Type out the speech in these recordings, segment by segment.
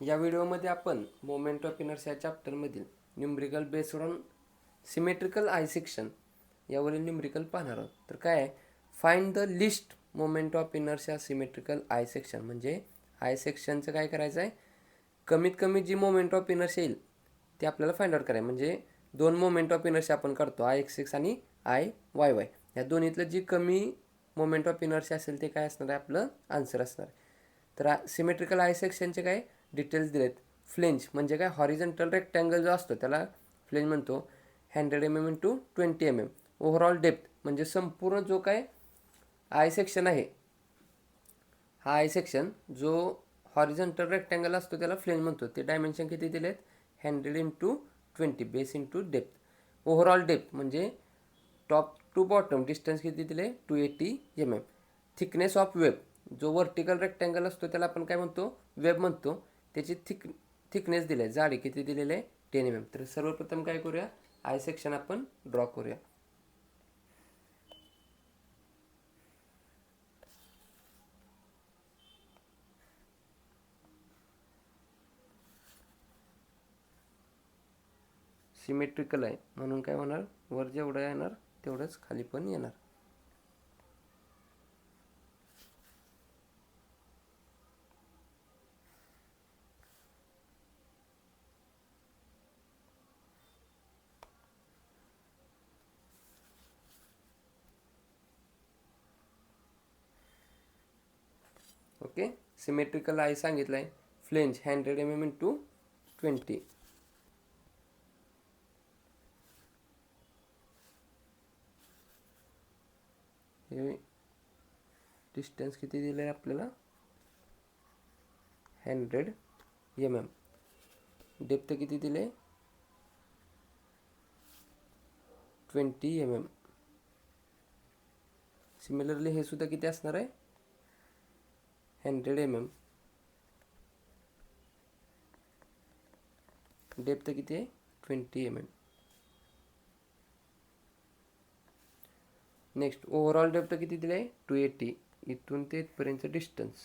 या व्हिडिओमध्ये आपण मोमेंट ऑफ इनर्शिया चॅप्टरमधील numerical based on symmetrical I section यावरील न्यूमरिकल पाहणार आहोत. तर काय आहे, find the least moment of inertia symmetrical I section. म्हणजे आय सेक्शनचं काय करायचं आहे, कमीत कमी जी मोमेंट ऑफ इनर्शिया येईल ते आपल्याला फाइंड आउट करायचं. म्हणजे दोन मोमेंट ऑफ इनर्शिया आपण करतो, आय एक्स एक्स आणि आय वाय वाय. या दोन्हीतलं जी कमी मोमेंट ऑफ इनर्शिया असेल ते काय असणार आहे, आपलं आन्सर असणार आहे. तर सिमेट्रिकल आय सेक्शनचे काय डिटेल्स दिलेत. फ्लेंज म्हणजे काय, हॉरिझॉन्टल रेक्टँगल जो असतो त्याला फ्लेंज म्हणतो. 100 mm to 20 mm. Overall depth म्हणजे संपूर्ण जो काय आय सेक्शन आहे, हा आय सेक्शन जो हॉरिझॉन्टल रेक्टँगल असतो त्याला फ्लेंज म्हणतो. ते डायमेन्शन किती दिलेत, 100 × 20 base into depth. Overall depth म्हणजे टॉप टू बॉटम डिस्टन्स किती दिले, 280 mm. थिकनेस ऑफ वेब, जो वर्टिकल रेक्टँगल असतो त्याला आपण काय म्हणतो, वेब म्हणतो. त्याची थिकनेस दिली आहे, जाडी किती दिलेली आहे, 10 mm. तर सर्वप्रथम काय करूया, आय सेक्शन आपण ड्रॉ करूया. सिमेट्रिकल आहे म्हणून काय होणार, वर जेवढं येणार तेवढंच खाली पण येणार. ओके, सिमेट्रिकल आय सांगितलं आहे. Flange 100 mm × 20. हे डिस्टन्स किती दिलं आहे आपल्याला, 100 mm. डेप्थ किती दिले, 20 mm. सिमिलरली हे सुद्धा किती असणार आहे, 100 mm. डेप्थ किती आहे, 20 mm. नेक्स्ट ओव्हरऑल डेप्थ किती दिले आहे, 280. इथून ते इथपर्यंत distance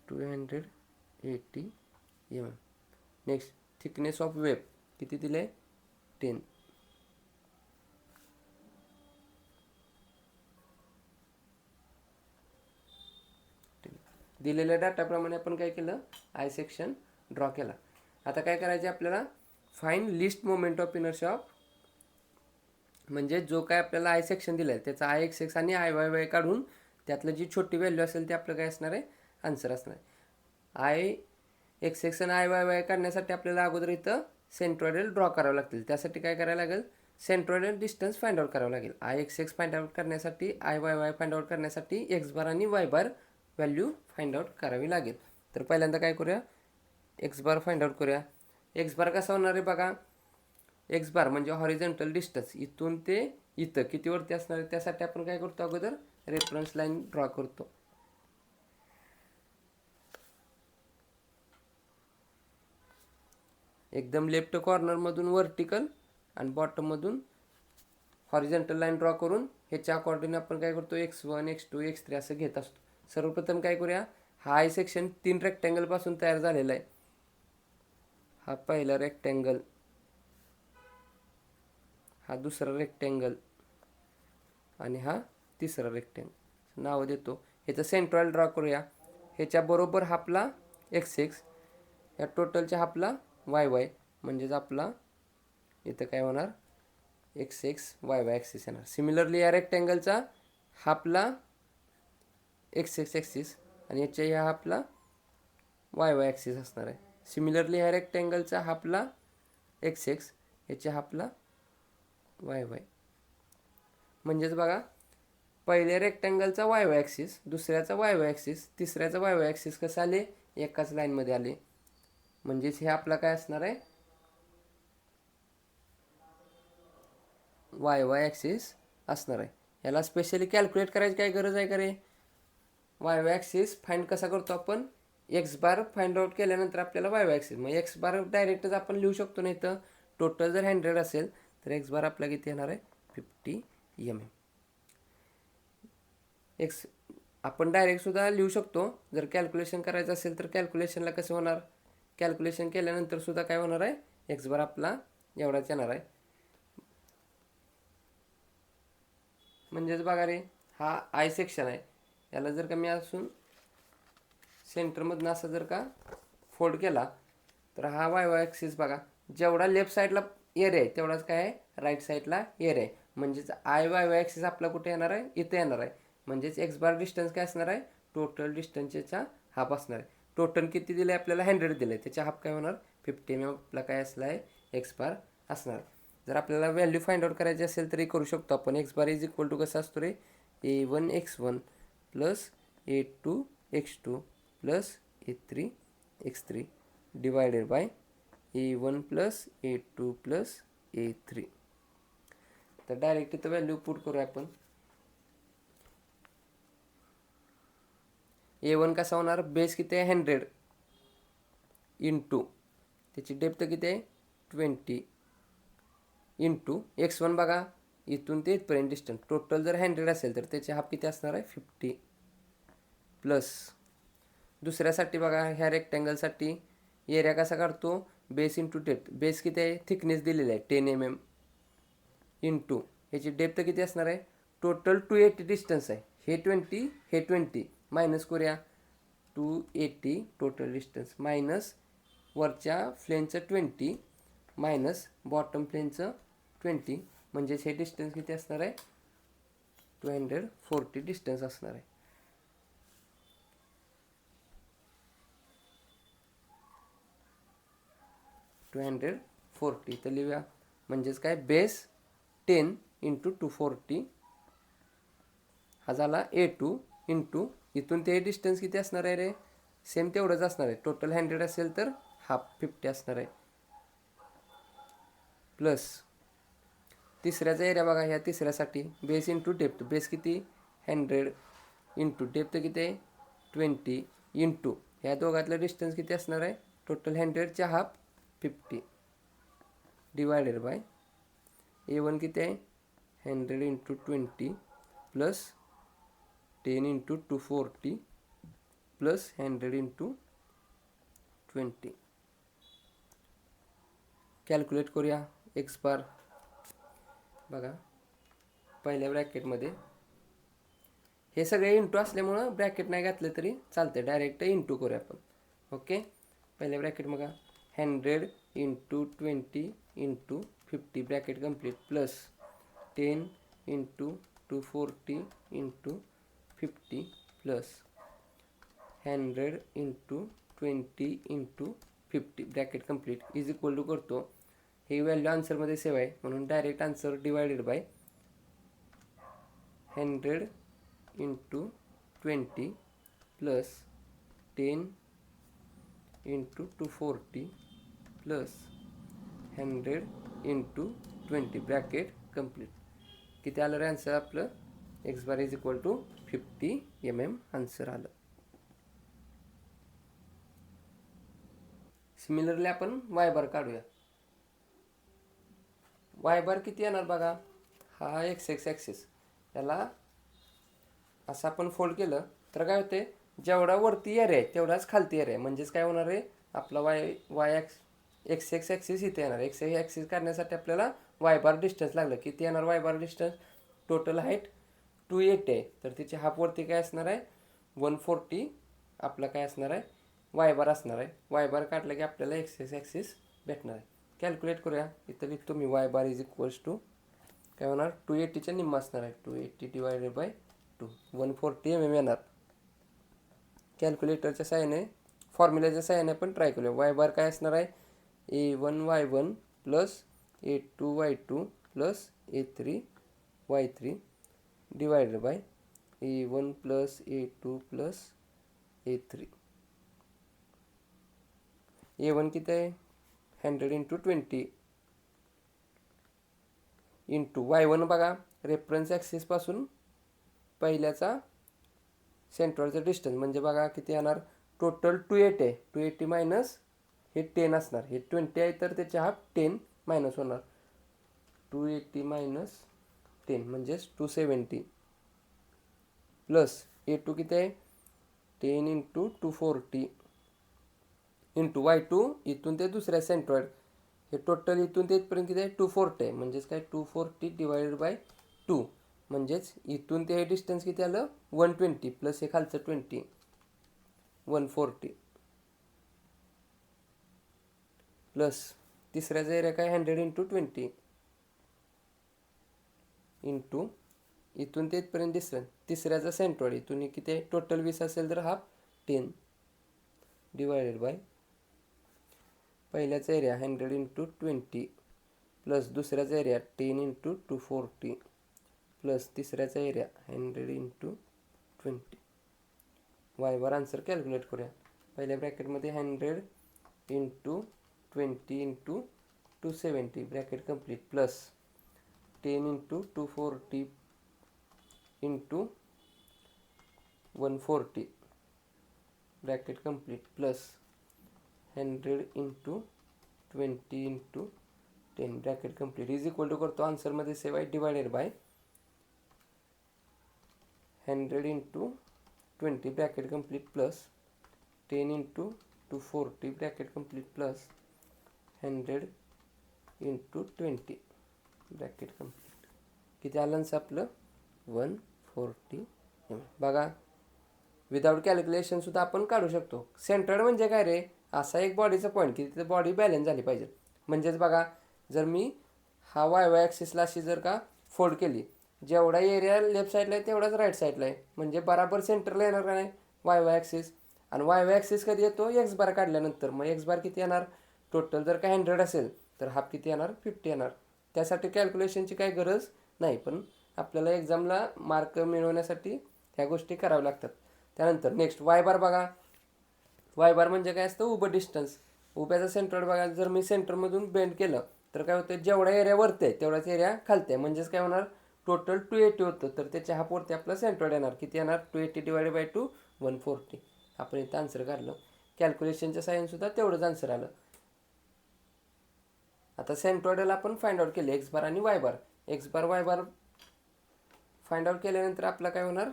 280 mm. Next thickness of web किती दिले आहे, 10. दिलेल्या डाटाप्रमाणे आपण काय केलं, आय सेक्शन ड्रॉ केला. आता काय करायचे आपल्याला, find list moment of inertia of, म्हणजे जो काय आपल्याला आय सेक्शन दिलं आहे त्याचा आय एक्स एक्स आणि आय वाय वाय काढून त्यातलं जी छोटी व्हॅल्यू असेल ते आपलं काय असणार आहे, आन्सर असणार आहे. आय एक्स एक्स आणि आय वाय वाय काढण्यासाठी आपल्याला अगोदर इथं सेंट्रॉइडल ड्रॉ करावं लागतील. त्यासाठी काय करायला लागेल, सेंट्रॉइडल डिस्टन्स फाइंड आउट करावं लागेल. I X X find out करण्यासाठी, I Y Y find out करण्यासाठी एक्स बार आणि Y bar value find out करावी लागेल. तर पहिल्यांदा काय करूया, एक्स बार फाइंड आउट करूया. एक्स बार कसा होणार आहे बघा, एक्स बार म्हणजे हॉरिझॉन्टल डिस्टन्स इथून ते इथं किती वरती असणार आहे, त्यासाठी आपण काय करतो, अगोदर रेफरन्स लाईन ड्रॉ करतो. एकदम लेफ्ट कॉर्नरमधून वर्टिकल आणि बॉटममधून हॉरिझॉन्टल लाईन ड्रॉ करून ह्याच्या अकॉर्डिंग आपण काय करतो, x1 x2 x3 असं घेत असतो. सर्वप्रथम काय करूया, हा आय सेक्शन 3 रेक्टँगलपासून तयार झालेला आहे. हा पहिला रेक्टँगल, हा दुसरा रेक्टँगल आणि हा तिसरा रेक्टँगल. नाव देतो, ह्याचं सेंट्रॉइड ड्रॉ करूया. ह्याच्या बरोबर हापला एक्स एक्स, या टोटलच्या हापला वाय वाय. म्हणजेच आपला इथं काय होणार, x x Y Y axis येणार. सिमिलरली या रेक्टँगलचा हापला एक्स एक्स ॲक्सिस आणि याच्या ह्या हापला वाय वाय ॲक्सिस असणार आहे. सिमिलरली ह्या रेक्टँगलचा हापला एक्स एक्स, याच्या हापला वाय वाय. म्हणजेच बघा, पहिल्या रेक्टँगलचा वाय वाय ॲक्सिस, दुसऱ्याचा वाय वाय ॲक्सिस, तिसऱ्याचा वाय वाय ॲक्सिस कसं आले, एकाच लाईनमध्ये आले. म्हणजेच हे आपला काय असणार आहे, वाय वाय ॲक्सिस असणार आहे. याला स्पेशली कॅल्क्युलेट करायची काय गरज आहे का रे. वाय वाय ॲक्सिस फाइंड कसा करतो आपण, एक्स बार फाइंड आउट केल्यानंतर आपल्याला वाय वाय ॲक्सिस, मग एक्स बार डायरेक्टच आपण लिहू शकतो. नाही तर टोटल जर 100 असेल तर एक्स बार आपला किती येणार आहे, 50 mm. एक्स आपण डायरेक्टसुद्धा लिहू शकतो. जर कॅल्क्युलेशन करायचं असेल तर कॅल्क्युलेशनला कसं होणार, कॅल्क्युलेशन केल्यानंतर सुद्धा काय होणार आहे, एक्स बार आपला एवढाच येणार आहे. म्हणजेच बघा रे, हा आय सेक्शन आहे, याला जर का मी असून सेंटरमधनं असं जर का फोल्ड केला तर हा वाय वाय ॲक्सिस बघा, जेवढा लेफ्ट साईडला एरिया आहे तेवढाच काय आहे राईट साईडला एरिया आहे. म्हणजेच आय वाय वाय ॲक्सिस आपला कुठे येणार आहे, इथे येणार आहे. म्हणजेच एक्स बार डिस्टन्स काय असणार आहे, टोटल डिस्टन्सच्या हाफ असणार आहे. टोटल किती दिलं आहे आपल्याला, 100 दिलं आहे, त्याच्या हाफ काय होणार 50 mm आपला काय असला आहे एक्स बार असणार. जर आपल्याला व्हॅल्यू फाइंड आउट करायची असेल तरी करू शकतो आपण. X bar is equal to कसं असतो रे, A1 x1 plus A2 x2 plus A3 x3 divided by A1 plus A2 plus A3. तर डायरेक्ट इथं व्हॅल्यू पुट करूया आपण. A1 कसा होणार, बेस किती आहे 100 इंटू त्याची डेप्थ किती आहे 20 इंटू x1 बघा इथून ते इथपर्यंत डिस्टन्स टोटल जर 100 असेल तर त्याचे हाफ किती असणार आहे 50 प्लस दुसऱ्यासाठी बघा ह्या रेक्टँगलसाठी एरिया कसा काढतो, बेस इंटू डेप्थ. बेस किती आहे, थिकनेस दिलेला आहे 10 mm इंटू ह्याची डेप्थ किती असणार आहे, टोटल 280 डिस्टन्स आहे. हे 20 हे 20 मायनस करूया, 280 टोटल डिस्टन्स मायनस वरच्या फ्लेनचं 20 मायनस बॉटम फ्लेनचं 20, म्हणजेच हे डिस्टन्स किती असणार आहे 240 डिस्टन्स असणार आहे. तर लिहूया, म्हणजेच काय बेस 10 इंटू 240 हा झाला A2 इंटू इथून ते डिस्टन्स किती असणार आहे रे, सेम तेवढंच असणार आहे. टोटल 100 असेल तर हाफ 50 असणार आहे. प्लस तिसऱ्याचा एरिया बघा, ह्या तिसऱ्यासाठी बेस इंटू डेप्थ. बेस किती 100 इंटू डेप्थ किती आहे 20 इंटू ह्या दोघातलं डिस्टन्स किती असणार आहे, टोटल 100च्या हाफ 50 डिवायडेड बाय A1 किती आहे 100 into 20 plus 10 into 240 plus 100 into 20. Calculate करूया. एक्स बार बघा पहिल्या ब्रॅकेटमध्ये हे सगळे इंटू असल्यामुळं ब्रॅकेट नाही घातलं तरी चालते, डायरेक्ट इंटू करूया आपण. ओके, पहिल्या ब्रॅकेट बघा 100 into 20 into 50 bracket complete plus 10 into 240 into 50 plus 100 into 20 into 50 bracket complete is equal to करतो. ही व्हॅल्यू आन्सरमध्ये सेव्ह आहे म्हणून direct answer divided by 100 into 20 plus 10 into 240 plus 100 into 20 bracket complete. किती आलं रे आन्सर आपलं, X bar is equal to 50 mm answer आलं. सिमिलरली आपण वाय बार काढूया. वाय बार किती येणार बघा, हा एक्स एक्स ॲक्सिस याला असं आपण फोल्ड केलं तर काय होते, जेवढा वरती एरिया आहे तेवढाच खालती एरिया आहे. म्हणजेच काय होणार आहे, आपला वाय एक्स एक्स ॲक्सिस इथे येणार. एक्स एक्स ॲक्सिस काढण्यासाठी आपल्याला वाय बार डिस्टन्स लागलं. किती येणार वाय बार डिस्टन्स, टोटल हाईट 280 आहे तर तिची हाफवरती काय असणार आहे 140 आपला काय असणार आहे वाय बार असणार आहे. वाय बार काढलं की आपल्याला एक्स एक्स ॲक्सिस भेटणार आहे. कॅल्क्युलेट करूया. इथं लिहितो मी Y bar is equals to काय होणार 280च्या निम्मा असणार आहे, 280 डिवायडेड बाय 2 140 mm येणार. कॅल्क्युलेटरच्या साहाय्याने फॉर्म्युल्याच्या साहाय्याने पण ट्राय करूया. वाय बार काय असणार आहे A1 y1 plus A2 y2 plus A3 y3 divided by A1 plus A2 plus A3. A1 किती आहे 100 इंटू 20 इंटू y1 बघा रेफरन्स ॲक्सिसपासून पहिल्याचा सेंटरचं डिस्टन्स म्हणजे बघा किती येणार, टोटल 280 आहे. 280 मायनस हे 10 असणार, हे 20 आहे तर त्याचे हाफ 10 मायनस होणार. 280 मायनस 10 म्हणजेच 270 प्लस A2 किती आहे 10 इंटू 240 इंटू Y2 इथून ते दुसऱ्या सेंट्रॉइड हे टोटल इथून ते इथपर्यंत किती आहे 240 आहे. म्हणजेच काय 240 डिवायडेड बाय 2 म्हणजेच इथून ते हे डिस्टन्स किती आलं 120 प्लस हे खालचं 20 140 प्लस तिसऱ्याचा एरिया काय 100 इंटू 20 इंटू इथून ते इथपर्यंत डिस्टन्स तिसऱ्याचा सेंट्रॉइड इथून किती आहे टोटल 20 असेल तर हाफ 10 डिवायडेड बाय पहिल्याचा एरिया 100 इंटू 20 प्लस दुसऱ्याचा एरिया 10 इंटू 240 प्लस तिसऱ्याचा area 100 into 20 Y bar answer calculate करूया. पहिल्या ब्रॅकेटमध्ये 100 into 20 into 270 bracket complete plus 10 into 240 into 140 bracket complete plus 100 into 20 into 10 bracket complete is equal to करतो आन्सरमध्ये save आहे divided by 100 into 20 bracket complete plus 10 into 240 bracket complete plus 100 into 20 bracket complete किती आलं आपलं 140 बघा. Without calculation सुद्धा आपण काढू शकतो. सेंटर्ड म्हणजे काय रे असा एक बॉडीचा पॉईंट की तिथे बॉडी बॅलन्स झाली पाहिजे. म्हणजेच बघा जर मी हा वाय ॲक्सिसला अशी जर का फोल्ड केली जेवढा एरिया लेफ्ट साईडला आहे तेवढाच राईट साईडला आहे म्हणजे बराबर सेंटरला येणार का नाही वाय ॲक्सिस. आणि वाय ॲक्सिस कधी येतो एक्स बार काढल्यानंतर मग एक्स बार किती येणार टोटल जर का 100 असेल तर हाफ किती येणार 50 येणार. त्यासाठी कॅल्क्युलेशनची काही गरज नाही पण आपल्याला एक्झामला मार्क मिळवण्यासाठी ह्या गोष्टी कराव्या लागतात. त्यानंतर नेक्स्ट वाय बार बघा. वाय बार म्हणजे काय असतं उभं डिस्टन्स. उभ्याचा सेंट्रॉइड बघा जर मी सेंटरमधून बेंड केलं तर काय होतं जेवढा एरिया वरती आहे तेवढाच एरिया खालते म्हणजेच काय होणार टोटल 280 होतं तर त्याच्या हाफवरती आपलं सेंट्रॉइड येणार किती येणार 280 डिवायडेड बाय 2 140. आपण इथं आन्सर काढलं. कॅल्क्युलेशनच्या सायन्ससुद्धा तेवढंच आन्सर आलं. आता सेंट्रॉइडला आपण फाइंड आउट केले एक्स बार आणि वाय बार. एक्स बार वाय बार फाइंड आउट केल्यानंतर आपला काय होणार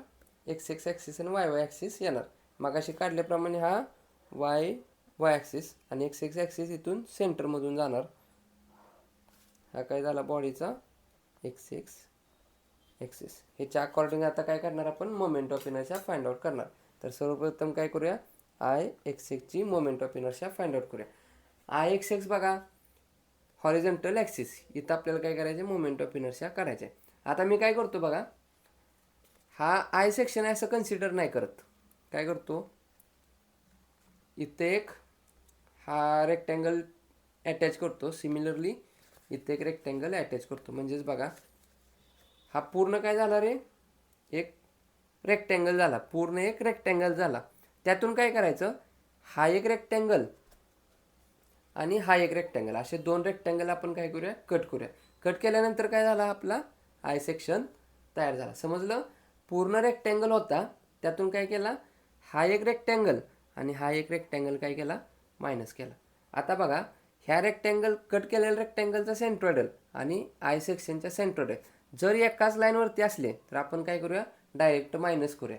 एक्स एक्स ॲक्सिस आणि वाय वाय ॲक्सिस येणार. मगाशी काढल्याप्रमाणे हा वाय वाय ॲक्सिस आणि एक्स एक्स ॲक्सिस इथून सेंटरमधून जाणार. हा काय झाला बॉडीचा एक्स एक्स ॲक्सिस. ह्याच्या अकॉर्डिंग आता काय करणार आपण moment of inertia find out करणार. तर सर्वप्रथम काय करूया I x एक्सची moment of inertia find out करूया. आय एक्स एक्स बघा हॉरिझॉन्टल ॲक्सिस इथं आपल्याला काय करायचं मोमेंट ऑफ इनर्शिया काढायचं आहे. आता मी काय करतो बघा हा आय सेक्शन आहे असं कन्सिडर नाही करत. काय करतो इथे एक हा रेक्टँगल अटॅच करतो. सिमिलरली इथे एक रेक्टँगल अटॅच करतो. म्हणजेच बघा हा पूर्ण काय झाला रे एक रेक्टँगल झाला पूर्ण एक रेक्टँगल झाला. त्यातून काय करायचं हा एक रेक्टँगल आणि हा एक रेक्टँगल असे दोन रेक्टँगल आपण काय करूया कट करूया. कट केल्यानंतर काय झाला आपला आय सेक्शन तयार झाला. समजलं पूर्ण रेक्टँगल होता त्यातून काय केला हा एक रेक्टँगल आणि हा एक रेक्टँगल काय केला मायनस केला. आता बघा ह्या रेक्टँगल कट केलेल्या रेक्टँगलचा सेंट्रॉइडल आणि आय सेक्शनच्या सेंट्रॉइडल जर एकाच लाईनवरती असले तर आपण काय करूया डायरेक्ट मायनस करूया.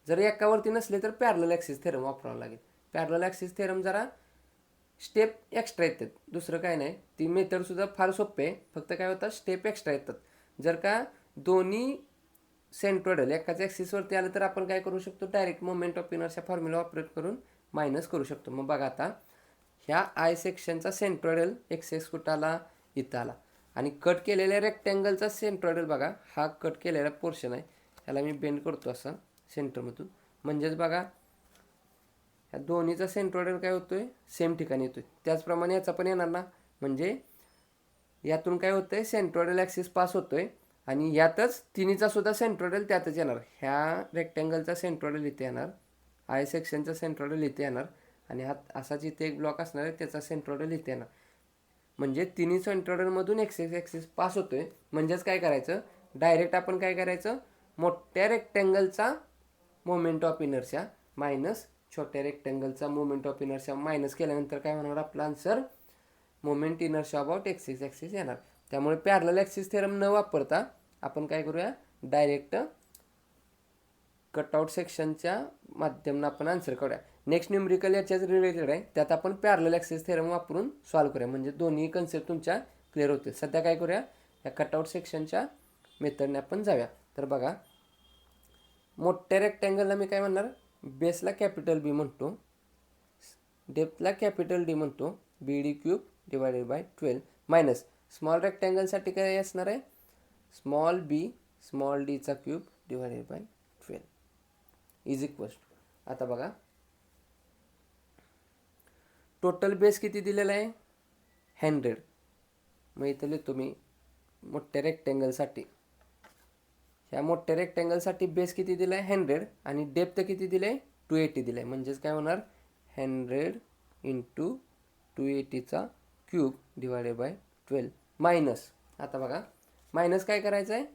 जर एकावरती नसले तर पॅरलल ॲक्सिस थेरम वापरावा लागेल. पॅरलल ॲक्सिस थेरम जरा स्टेप एक्स्ट्रा येतात दुसरं काय नाही. ती मेथडसुद्धा फार सोपे आहे फक्त काय होतं स्टेप एक्स्ट्रा येतात. जर का दोन्ही सेंट्रॉइडल एकाच ॲक्सिसवरती आलं तर आपण काय करू शकतो direct moment of inertia formula operate करून मायनस करू शकतो. मग बघा आता ह्या आय सेक्शनचा सेंट्रॉइडल एक्स एक्स कुठं आला इथं आला आणि कट केलेल्या रेक्टँगलचा सेंट्रॉइडल बघा हा कट केलेला पोर्शन आहे ह्याला मी बेंड करतो असा सेंटरमधून. म्हणजेच बघा ह्या दोन्हीचा सेंट्रॉइडल काय होतोय सेम ठिकाणी येतोय. त्याचप्रमाणे याचा पण येणार ना म्हणजे यातून काय होतंय सेंट्रॉइडल ॲक्सिस पास होतोय आणि यातच तिन्हीचा सुद्धा सेंट्रॉइडल त्यातच येणार. ह्या रेक्टँगलचा सेंट्रॉइडल इथे येणार आय सेक्शनचा सेंट्रॉइडल इथे येणार आणि हा असाच इथे एक ब्लॉक असणार आहे त्याचा सेंट्रॉइडल इथे येणार. म्हणजे तिन्ही सेंट्रॉइडलमधून एक्स एक्स ॲक्सिस पास होतोय. म्हणजेच काय करायचं डायरेक्ट आपण काय करायचं मोठ्या रेक्टँगलचा मोमेंट ऑफ इनर्शिया मायनस छोट्या रेक्टँगलचा मोमेंट ऑफ इनर्शिया मायनस केल्यानंतर काय होणार आपला answer moment inertia about x x axis येणार. त्यामुळे पॅरलल ॲक्सिस थेरम न वापरता आपण काय करूया डायरेक्ट कटआउट सेक्शनच्या माध्यमातून आपण आन्सर करूया. नेक्स्ट न्यूमरिकल याच्याच रिलेटेड आहे, त्यात आपण पॅरलल ॲक्सिस थेरम वापरून सॉल्व्ह करूया, म्हणजे दोन्ही कन्सेप्ट तुमच्या क्लिअर होतील. सध्या काय करूया, या कटआउट सेक्शनच्या मेथडने आपण जाऊया. तर बघा, मोठ्या रेक्टँगलला मी काय म्हणणार, बेसला कॅपिटल बी म्हणतो, डेप्थला कॅपिटल डी म्हणतो, B D cube divided by 12 minus small रेक्टँगलसाठी काय असणार आहे, स्मॉल बी स्मॉल डीचा cube divided by 12 is equals to. आता बघा, टोटल बेस किती दिलेला आहे, 100. मग इथं लिहितो मी मोठ्या रेक्टँगलसाठी, ह्या मोठ्या रेक्टँगलसाठी बेस किती दिला आहे, 100, आणि डेप्थ किती दिलं आहे, 280 दिलं आहे. म्हणजेच काय होणार, 100 इंटू 280चा क्यूब डिवायडेड बाय 12 मायनस. आता बघा, मायनस काय करायचं आहे,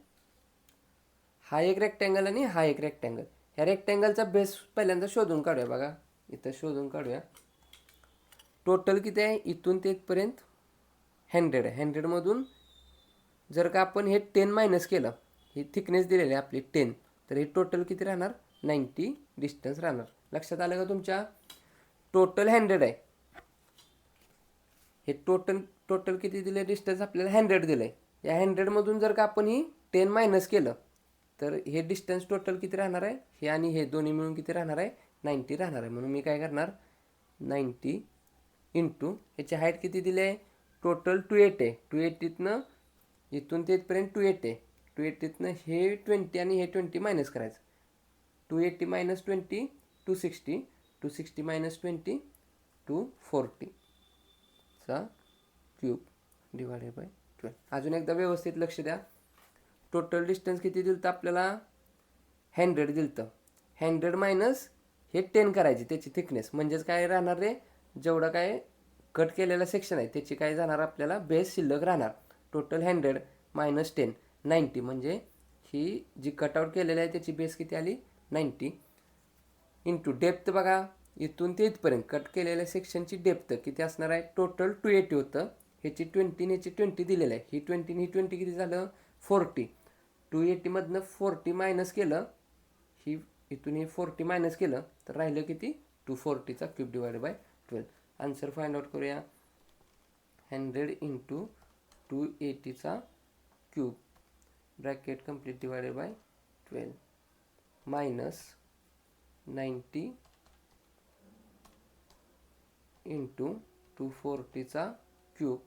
हा एक रेक्टँगल आणि हा एक रेक्टँगल, ह्या रेक्टँगलचा बेस पहिल्यांदा शोधून काढूया. बघा इथं शोधून काढूया. टोटल किती आहे, इथून ते इथपर्यंत 100 आहे. 100मधून जर का आपण हे 10 मायनस केलं, ही थिकनेस दिलेली आहे आपली 10, तर हे टोटल किती राहणार, 90 डिस्टन्स राहणार. लक्षात आलं का तुमच्या, टोटल 100 आहे, हे टोटल किती दिले डिस्टन्स आपल्याला 100 दिलं आहे. या 100मधून जर का आपण ही 10 मायनस केलं, तर हे डिस्टन्स टोटल किती राहणार आहे, हे आणि हे दोन्ही मिळून किती राहणार आहे, 90 राहणार आहे. म्हणून मी काय करणार, 90 इंटू ह्याची हाईट किती दिली आहे, टोटल 280 आहे, 280तनं इथून ते इथपर्यंत 280 आहे, 280तनं हे 20 आणि हे 20 मायनस करायचं, 280 मायनस 20 260, 260 मायनस 20 240 चा क्यूब डिवायडेड बाय 12. अजून एकदा व्यवस्थित लक्ष द्या, टोटल डिस्टन्स किती दिलं तर आपल्याला 100 दिलं तर 100 मायनस हे 10 करायची त्याची थिकनेस, म्हणजेच काय राहणार रे, जेवढं काय कट केलेलं सेक्शन आहे त्याची काय जाणार आपल्याला बेस शिल्लक राहणार. टोटल 100 मायनस 10 90, म्हणजे ही जी कटआउट केलेली आहे त्याची बेस किती आली, 90 इंटू डेप्थ. बघा इथून ते इथपर्यंत कट केलेल्या सेक्शनची डेप्थ किती असणार आहे, टोटल 280 होतं, ह्याची 20 आणि ह्याची 20 दिलेलं आहे, ही 20 आणि ही 20 किती झालं 40. 280मधनं 40 मायनस केलं, ही इथून ही 40 मायनस केलं तर राहिलं किती, 240चा cube divided by 12. Answer find out करूया, 100 इंटू 280चा cube bracket complete divided by 12 minus 90 into 240चा cube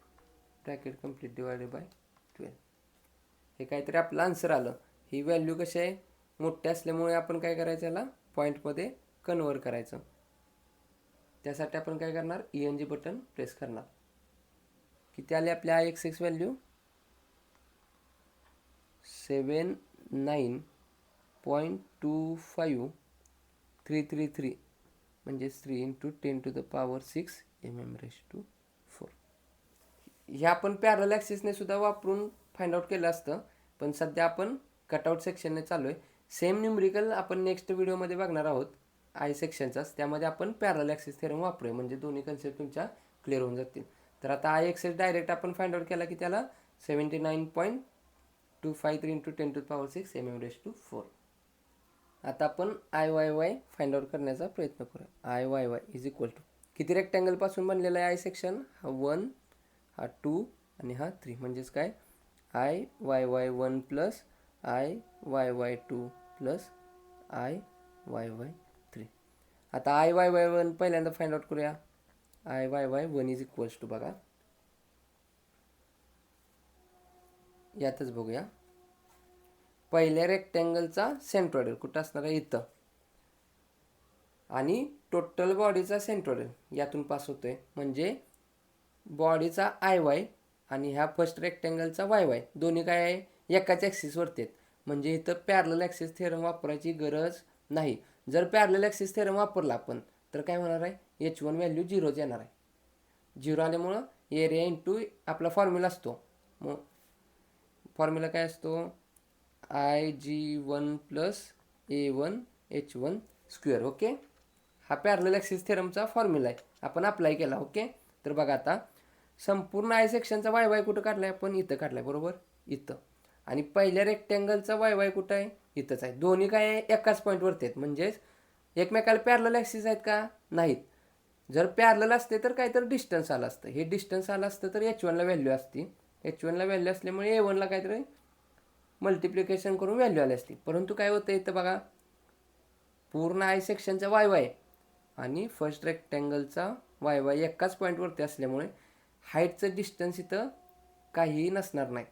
bracket complete divided by 12. हे काहीतरी आपलं आन्सर आलं. ही व्हॅल्यू कशी आहे, मोठे असल्यामुळे आपण काय करायचं, याला पॉईंटमध्ये कन्वर्ट करायचं. त्यासाठी आपण काय करणार, ENG बटन प्रेस करणार. किती आले आपल्या IXX व्हॅल्यू, 79.25333, म्हणजे 3 into 10 to the power 6 mm/4. ह्या आपण पॅरलल ॲक्सिसने सुद्धा वापरून फाइंड आउट केलं असतं, पण सध्या आपण कटआउट सेक्शनने चालू आहे. सेम न्यूमरिकल आपण नेक्स्ट व्हिडिओमध्ये बघणार आहोत आय सेक्शनचाच, त्यामध्ये आपण पॅरलल ॲक्सिस थेरम वापरूया, म्हणजे दोन्ही कन्सेप्ट तुमच्या क्लिअर होऊन जातील. तर आता IXX डायरेक्ट आपण फाइंड आउट केला की त्याला 79.253 into 10 to the power 6 mm/4. आता आपण IYY फाइंड आउट करण्याचा प्रयत्न करूया. IYY इज इक्वल टू किती रेक्टँगलपासून बनलेला आहे आय सेक्शन, हा 1, हा 2 आणि हा 3, म्हणजेच काय IYY1 plus IYY2 plus IYY3. आता IYY1 पहिल्यांदा फाइंड आउट करूया. IYY1 इज इक्वल्स टू, बघा यातच बघूया, पहिल्या रेक्टँगलचा सेंट्रॉइडल कुठं असणार आहे, इथं, आणि टोटल बॉडीचा सेंट्रॉइडल यातून पास होतोय, म्हणजे बॉडीचा IY आणि ह्या फर्स्ट रेक्टँगलचा YY दोन्ही काय आहे, एकाच ॲक्सिसवरती आहेत, म्हणजे इथं पॅरलल ॲक्सिस थेरम वापरायची गरज नाही. जर पॅरलल ॲक्सिस थेरम वापरला आपण तर काय होणार आहे, H1 व्हॅल्यू 0 येणार आहे. 0 आल्यामुळं एरिया इंटू आपला फॉर्म्युला असतो, मग फॉर्म्युला काय असतो, IG1 plus A1 H1 square. Okay, हा पॅरलल ॲक्सिस थेरमचा फॉर्म्युला आहे, आपण अप्लाय केला. ओके, तर बघा आता संपूर्ण आय सेक्शनचा YY कुठं काढला आहे आपण, इथं काढला आहे, बरोबर, इथं. आणि पहिल्या रेक्टँगलचा YY कुठं आहे, इथंच आहे. दोन्ही काय एकाच पॉईंटवरती आहेत, म्हणजेच एकमेकाला पॅरलल ॲक्सिस आहेत का? नाहीत. जर पॅरलल असते तर काय तर डिस्टन्स आलं असतं. हे डिस्टन्स आलं असतं तर H1ला व्हॅल्यू असती. H1ला व्हॅल्यू असल्यामुळे A1ला काहीतरी मल्टिप्लिकेशन करून व्हॅल्यू आली असती. परंतु काय होतं इथं बघा, पूर्ण आय सेक्शनचा वाय वाय आणि फर्स्ट रेक्टँगलचा वाय वाय एकाच पॉईंटवरती असल्यामुळे हाईटचं डिस्टन्स इथं काहीही नसणार नाही,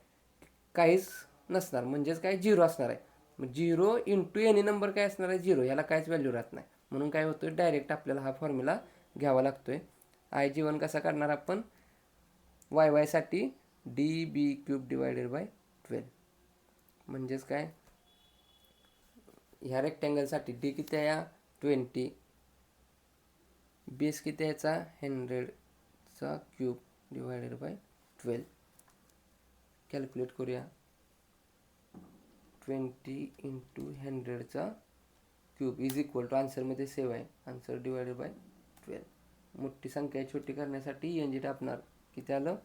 काहीच नसणार, म्हणजेच काय झिरो असणार आहे. मग झिरो इंटू एनी नंबर काय असणार आहे? झिरो. याला काहीच व्हॅल्यू राहत नाही. म्हणून काय होतं, डायरेक्ट आपल्याला हा फॉर्म्युला घ्यावा लागतोय. आय जी वन कसा काढणार आपण? वाय वायसाठी D B cube divided by 12. म्हणजेच काय, ह्या रेक्टँगलसाठी डी किती आहे? 20. बेस किती याचा? 100चा क्यूब डिवायडेड बाय 12. कॅल्क्युलेट करूया. 20 इंटू 100चा क्यूब इज इक्वल टू, आन्सरमध्ये सेव्ह आहे, आन्सर डिवायडेड बाय 12. मोठी संख्या छोटी करण्यासाठी एन जी टाकणार. किती आलं?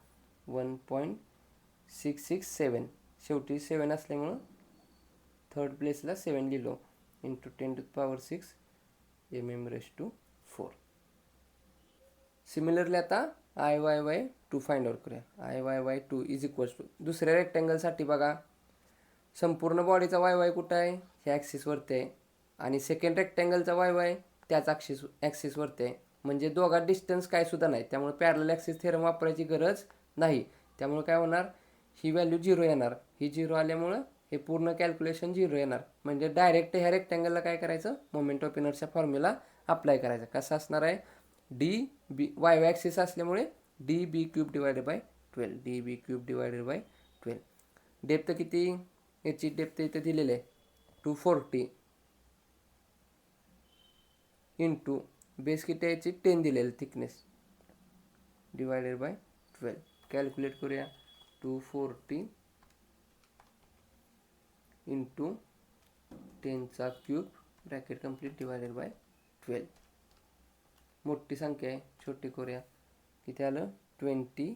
1.667. शेवटी 7 असल्यामुळं थर्ड प्लेसला 7 लिहिलो. Into 10⁶ mm⁴. सिमिलरली आता IYY2 फाइंड आउट करूया. IYY2 इज इक्वल्स टू, दुसऱ्या रेक्टँगलसाठी बघा, संपूर्ण बॉडीचा वाय वाय कुठं आहे? ह्या ॲक्सिसवरती आहे. आणि सेकंड रेक्टँगलचा वाय वाय त्याच ॲक्सिसवरती आहे. म्हणजे दोघात डिस्टन्स काय सुद्धा नाही, त्यामुळे पॅरलल ॲक्सिस थेरम वापरायची गरज नाही. त्यामुळे काय होणार? ही व्हॅल्यू झिरो येणार. ही झिरो आल्यामुळं हे पूर्ण कॅल्क्युलेशन झिरो येणार. म्हणजे डायरेक्ट ह्या रेक्टँगलला काय करायचं? Moment of inertia formula apply करायचा. कसा असणार आहे? D B Y Y axis असल्यामुळे D B cube divided by 12. D B cube divided by 12. Depth किती? याची डेप्थ इथे दिलेली आहे 240 इंटू बेस किती याची 10 दिलेली थिकनेस डिवायडेड बाय 12. कॅल्क्युलेट करूया. 240 इंटू 10चा cube bracket complete divided by 12. मोठी संख्या आहे, छोटी करूया. किती आलं? 20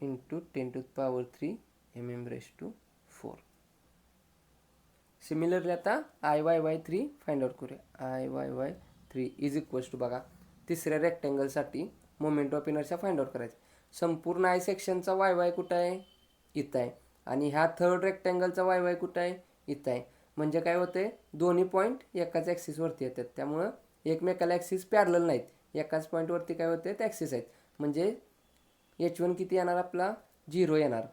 इंटू 10⁻³ mm⁴. सिमिलरली आता IYY3 फाइंड आउट करूया. IYY3 इज इक्वल्स टू, बघा, तिसऱ्या रेक्टँगलसाठी moment of inertia find out करायचं. संपूर्ण आय सेक्शनचा वाय वाय कुठं आहे? इथं आहे. आणि ह्या थर्ड रेक्टँगलचा वाय वाय कुठं आहे? इथं आहे. म्हणजे काय होते? दोन्ही पॉईंट एकाच ॲक्सिसवरती येतात, त्यामुळं एकमेकाला ॲक्सिस पॅरलल नाहीत. एकाच पॉईंटवरती काय होते? ॲक्सिस आहेत. म्हणजे H1 किती येणार आपला? 0 येणार.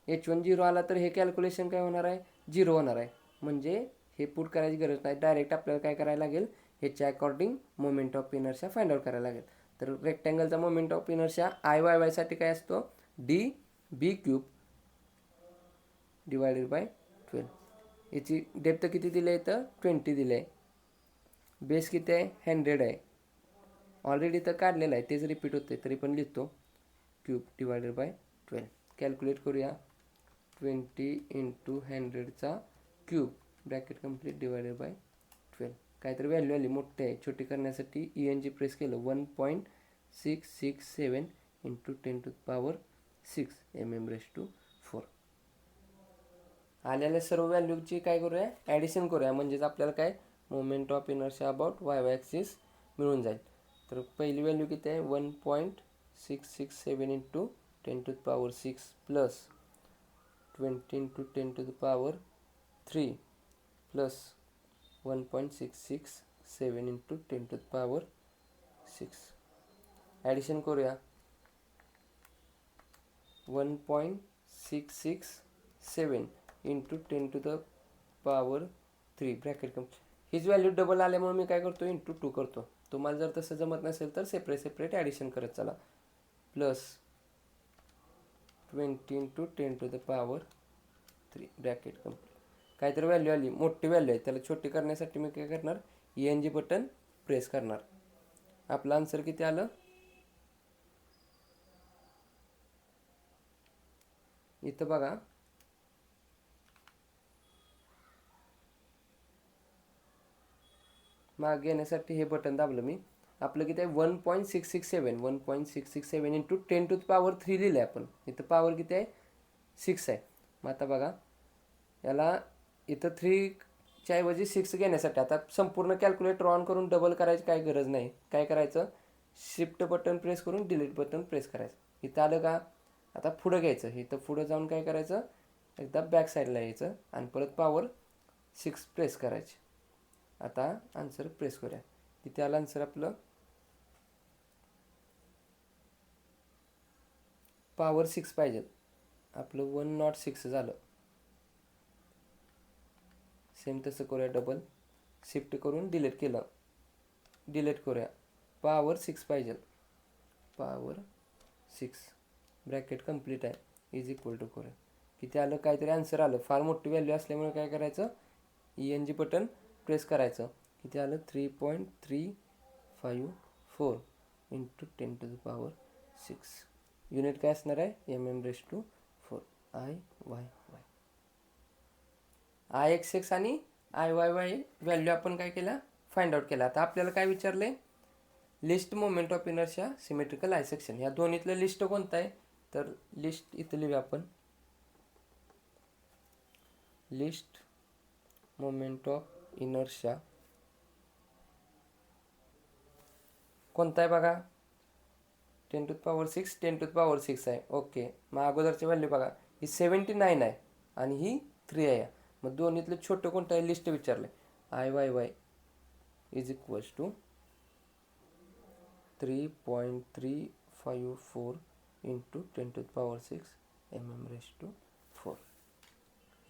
H1 0 आला तर हे कॅल्क्युलेशन काय होणार आहे? 0 होणार आहे. म्हणजे हे पुट करायची गरज नाही, डायरेक्ट आपल्याला काय करायला लागेल? ह्याच्या according moment of inertia find out करायला लागेल. तर रेक्टँगलचा मोमेंट ऑफ इनर्शिया IYY साठी काय असतो? D B cube divided by 12. याची डेप्थ किती दिली आहे? तर 20 दिली आहे. बेस किती आहे? 100 आहे. ऑलरेडी तर काढलेलं आहे, तेच रिपीट होते, तरी पण लिहितो. Cube divided by 12. कॅल्क्युलेट करूया. 20 इंटू 100चा cube bracket complete divided by 12. काहीतरी व्हॅल्यू आली, मोठे आहे. छोटी करण्यासाठी ENG प्रेस केलं. 1.667 इंटू 10⁶ mm⁴. आलेल्या सर्व व्हॅल्यूची काय करूया? ॲडिशन करूया. म्हणजेच आपल्याला काय? Moment of inertia about Y Y axis मिळून जाईल. तर पहिली व्हॅल्यू किती आहे? 1.667 into 10⁶ plus 20 into 10⁻³ plus 1.667 into 10⁻⁶. Addition करूया. 1.667 इंटू 10⁻³ ब्रॅकेट कंप्लीट. हीच व्हॅल्यू डबल आल्यामुळे मी काय करतो? इंटू 2 करतो. तुम्हाला जर तसं जमत नसेल तर सेपरेट ॲडिशन करत चला. Plus 20 into 10⁻³ bracket complete. काहीतरी व्हॅल्यू आली, मोठी व्हॅल्यू आहे, त्याला छोटी करण्यासाठी मी काय करणार? ENG बटन प्रेस करणार. आपलं आन्सर किती आलं? इथं बघा, मागे येण्यासाठी हे बटन दाबलं मी. आपलं किती आहे? 1.667 इंटू 10⁻³ लिहिलं आहे आपण. इथं पॉवर किती आहे? 6 आहे. मग आता बघा, याला इथं 3च्या ऐवजी 6 घेण्यासाठी आता संपूर्ण कॅल्क्युलेटर ऑन करून डबल करायची काही गरज नाही. काय करायचं, शिफ्ट बटन प्रेस करून डिलीट बटन प्रेस करायचं. इथं आलं का, आता पुढं घ्यायचं. इथं पुढं जाऊन काय करायचं, एकदा बॅक साईडला यायचं आणि परत पॉवर 6 प्रेस करायची. आता आन्सर प्रेस करूया. तिथे आलं आन्सर आपलं पॉवर 6 पाहिजे. आपलं 106 झालं. सेम तसं करूया, डबल शिफ्ट करून डिलीट केलं. डिलीट करूया. पॉवर 6 पाहिजे. पॉवर 6 ब्रॅकेट कंप्लीट आहे, इज इक्वल टू करूया. किती आलं, काहीतरी आन्सर आलं. फार मोठी व्हॅल्यू असल्यामुळे काय करायचं, ENG बटन प्रेस करायचं. किती आलं, 3.354 इंटू 10⁻6. युनिट काय असणार आहे, mm⁴ IYY. IXX आणि IYY व्हॅल्यू आपण काय केला, फाइंड आउट केला. आता आपल्याला काय विचारले, list moment of inertia symmetrical I section. ह्या दोन्हीतलं लिस्ट कोणतं आहे, तर लिस्ट इथं लिहूया आपण. लिस्ट मोमेंट ऑफ इनर्शिया कोणता आहे बघा, 10⁻6 10⁻6 आहे. ओके, मग अगोदरची व्हॅल्यू बघा, ही 79 आहे आणि ही 3 आहे. मग दोन्हीतलं छोटं कोणतं आहे, लिस्ट विचारलं. IYY is equals to 3.354 into 10⁻6 mm⁴.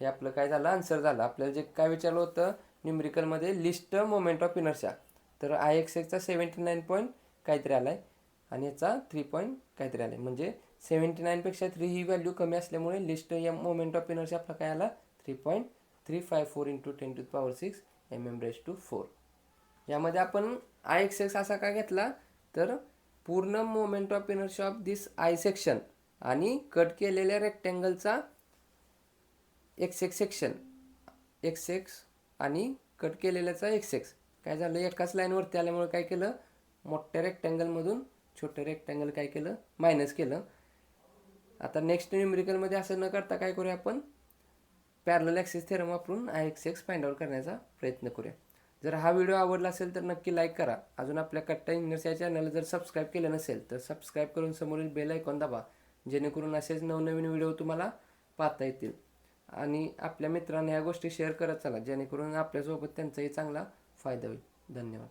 हे आपलं काय झालं, आन्सर झालं. आपल्याला जे काय विचारलं होतं न्यूमरिकलमध्ये, लिस्ट मोमेंट ऑफ इनर्शिया, तर IXXचा 79 पॉईंट काहीतरी आला आहे आणि याचा 3 पॉईंट काहीतरी आला आहे. म्हणजे 79पेक्षा 3 ही व्हॅल्यू कमी असल्यामुळे लिस्ट या मोमेंट ऑफ इनर्शिया आपला काय आला, 3.354 इंटू 10⁻6 mm⁴. यामध्ये आपण IXX असा का घेतला, तर पूर्ण moment of inertia of this I section आणि कट केलेल्या रेक्टँगलचा XX सेक्शन, XX आणि कट केलेल्याचा XX काय झालं, एकाच लाईनवरती आल्यामुळे काय केलं, मोठ्या रेक्टँगलमधून छोटं रेक्टँगल काय केलं, मायनस केलं. आता नेक्स्ट न्यूमरिकलमध्ये असं न करता काय करूया, आपण पॅरलल ॲक्सिस थेरम वापरून IXX फाइंड आउट करण्याचा प्रयत्न करूया. जर हा व्हिडिओ आवडला असेल तर नक्की लाईक करा. अजून आपल्या कट्टा इंजिनियर्स या चॅनलला जर सबस्क्राईब केलं नसेल तर सबस्क्राईब करून समोरील बेल आयकॉन दाबा, जेणेकरून असेच नवनवीन व्हिडिओ तुम्हाला पाहता येतील. आणि आपल्या मित्रांना या गोष्टी शेअर करत चला, जेणेकरून आपल्यासोबत त्यांचाही चांगला फायदा होईल. धन्यवाद.